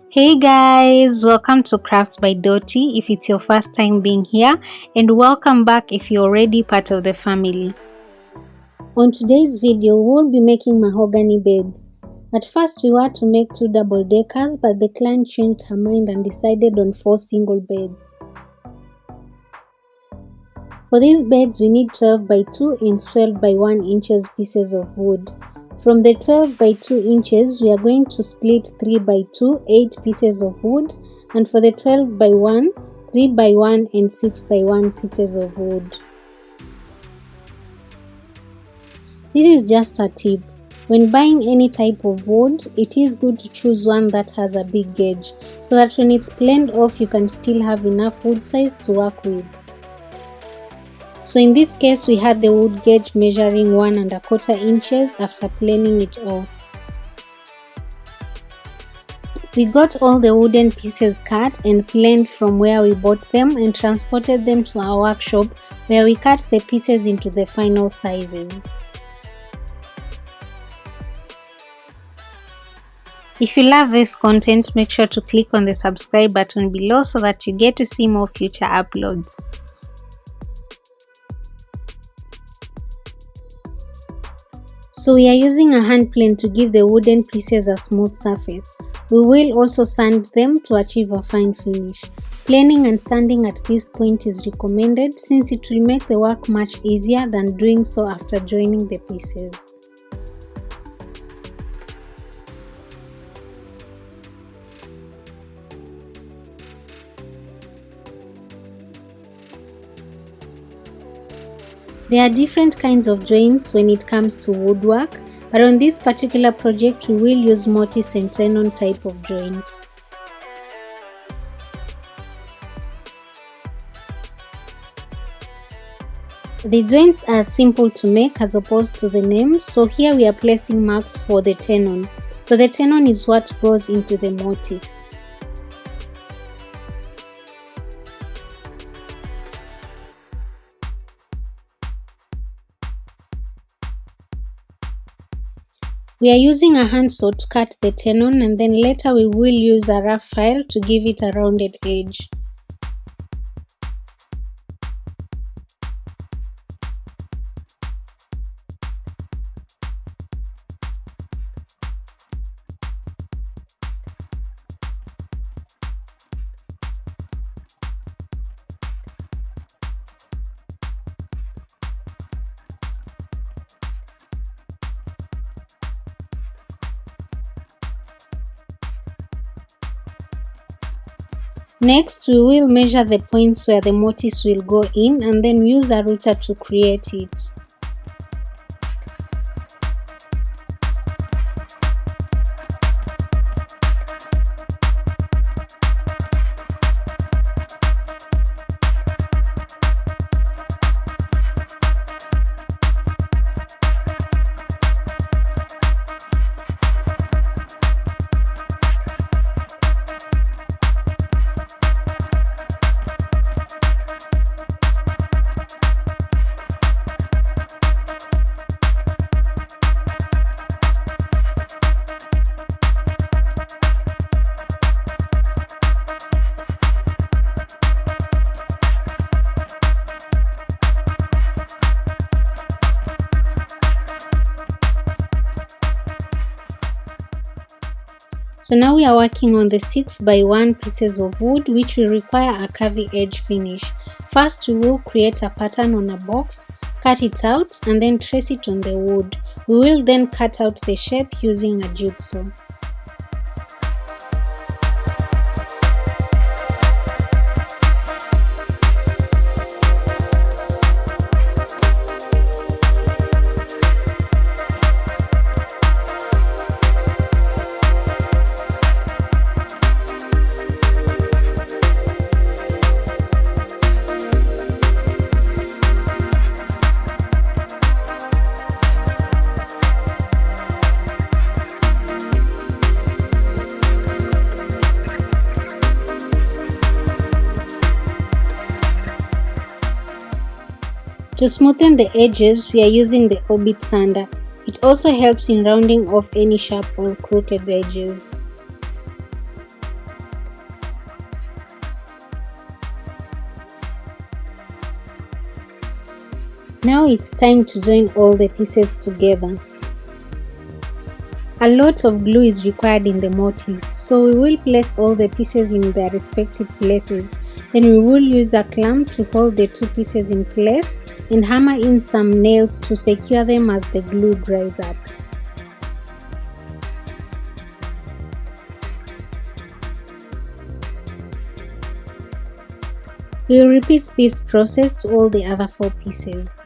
Hey guys, welcome to Crafts by Doti if it's your first time being here, and welcome back if you're already part of the family. On today's video, we'll be making mahogany beds. At first we were to make 2 double deckers, but the client changed her mind and decided on 4 single beds. For these beds we need 12 by 2 and 12 by 1 inches pieces of wood. From the 12 by 2 inches, we are going to split 3 by 2, 8 pieces of wood, and for the 12 by 1, 3 by 1 and 6 by 1 pieces of wood. This is just a tip. When buying any type of wood, it is good to choose one that has a big gauge, so that when it's planed off you can still have enough wood size to work with. So in this case we had the wood gauge measuring 1¼ inches after planing it off. We got all the wooden pieces cut and planed from where we bought them and transported them to our workshop, where we cut the pieces into the final sizes. If you love this content, make sure to click on the subscribe button below so that you get to see more future uploads. So we are using a hand plane to give the wooden pieces a smooth surface. We will also sand them to achieve a fine finish. Planing and sanding at this point is recommended since it will make the work much easier than doing so after joining the pieces. There are different kinds of joints when it comes to woodwork, but on this particular project we will use Mortise and tenon type of joints. The joints are simple to make as opposed to the names, so here we are placing marks for the tenon. So the tenon is what goes into the Mortise. We are using a handsaw to cut the tenon, and then later we will use a rough file to give it a rounded edge. Next, we will measure the points where the Mortise will go in and then use a router to create it. So now we are working on the 6 by 1 pieces of wood, which will require a curvy edge finish. First we will create a pattern on a box, cut it out and then trace it on the wood. We will then cut out the shape using a jigsaw. To smoothen the edges, we are using the orbit sander. It also helps in rounding off any sharp or crooked edges. Now it's time to join all the pieces together. A lot of glue is required in the mortise, so we will place all the pieces in their respective places. Then we will use a clamp to hold the two pieces in place and hammer in some nails to secure them as the glue dries up. We will repeat this process to all the other 4 pieces.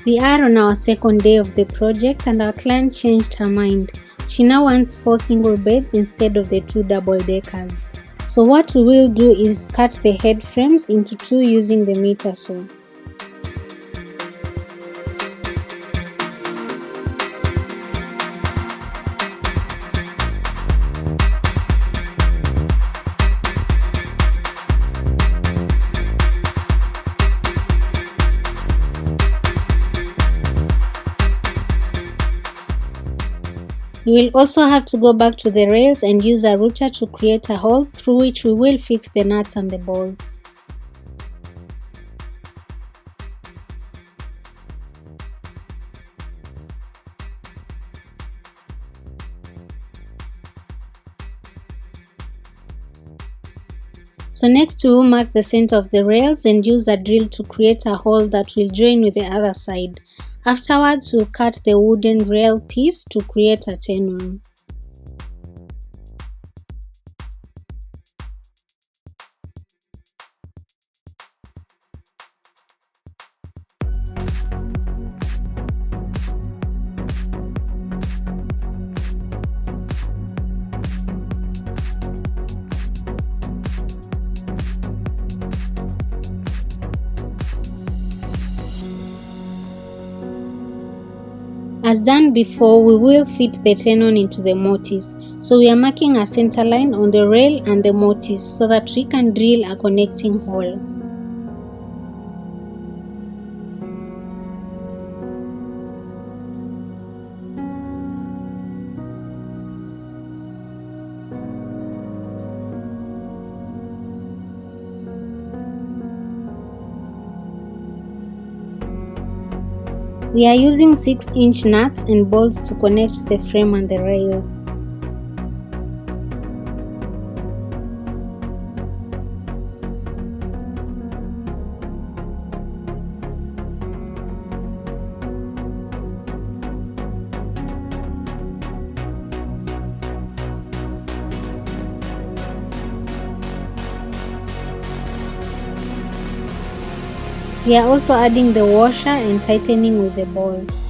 We are on our second day of the project and our client changed her mind. She now wants 4 single beds instead of the 2 double deckers. So what we will do is cut the head frames into 2 using the meter saw. You will also have to go back to the rails and use a router to create a hole through which we will fix the nuts and the bolts. So next we will mark the center of the rails and use a drill to create a hole that will join with the other side. Afterwards, we'll cut the wooden rail piece to create a tenon. As done before, we will fit the tenon into the mortise. So we are marking a center line on the rail and the mortise so that we can drill a connecting hole. We are using 6-inch nuts and bolts to connect the frame and the rails. We are also adding the washer and tightening with the bolts.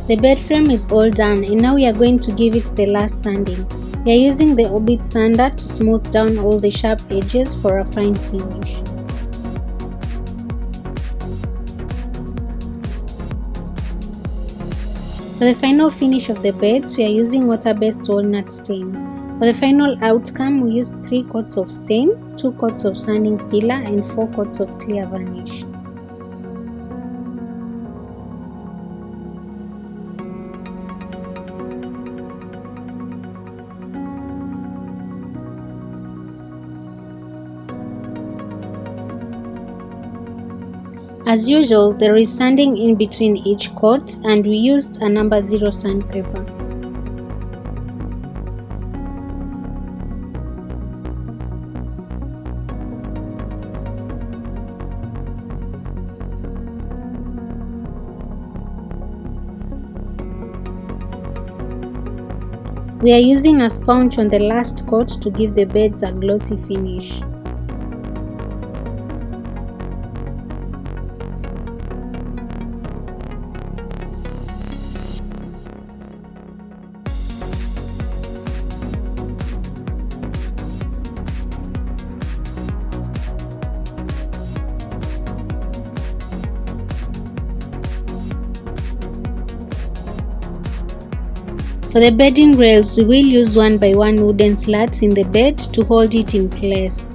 The bed frame is all done and now we are going to give it the last sanding. We are using the Orbit sander to smooth down all the sharp edges for a fine finish. For the final finish of the beds, we are using water-based walnut stain. For the final outcome, we use 3 coats of stain, 2 coats of sanding sealer and 4 coats of clear varnish. As usual, there is sanding in between each coat and we used a number 0 sandpaper. We are using a sponge on the last coat to give the beds a glossy finish. For the bedding rails, we will use 1 by 1 wooden slats in the bed to hold it in place.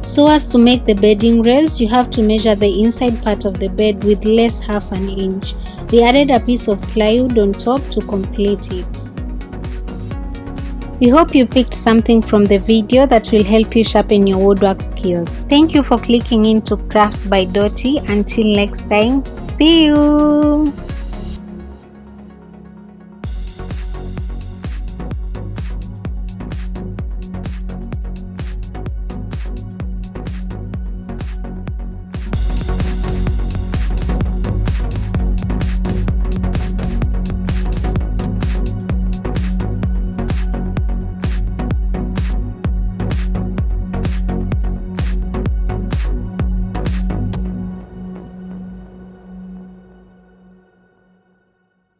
So as to make the bedding rails, you have to measure the inside part of the bed with less half an inch. We added a piece of plywood on top to complete it. We hope you picked something from the video that will help you sharpen your woodwork skills. Thank you for clicking into Crafts by Doti. Until next time, see you!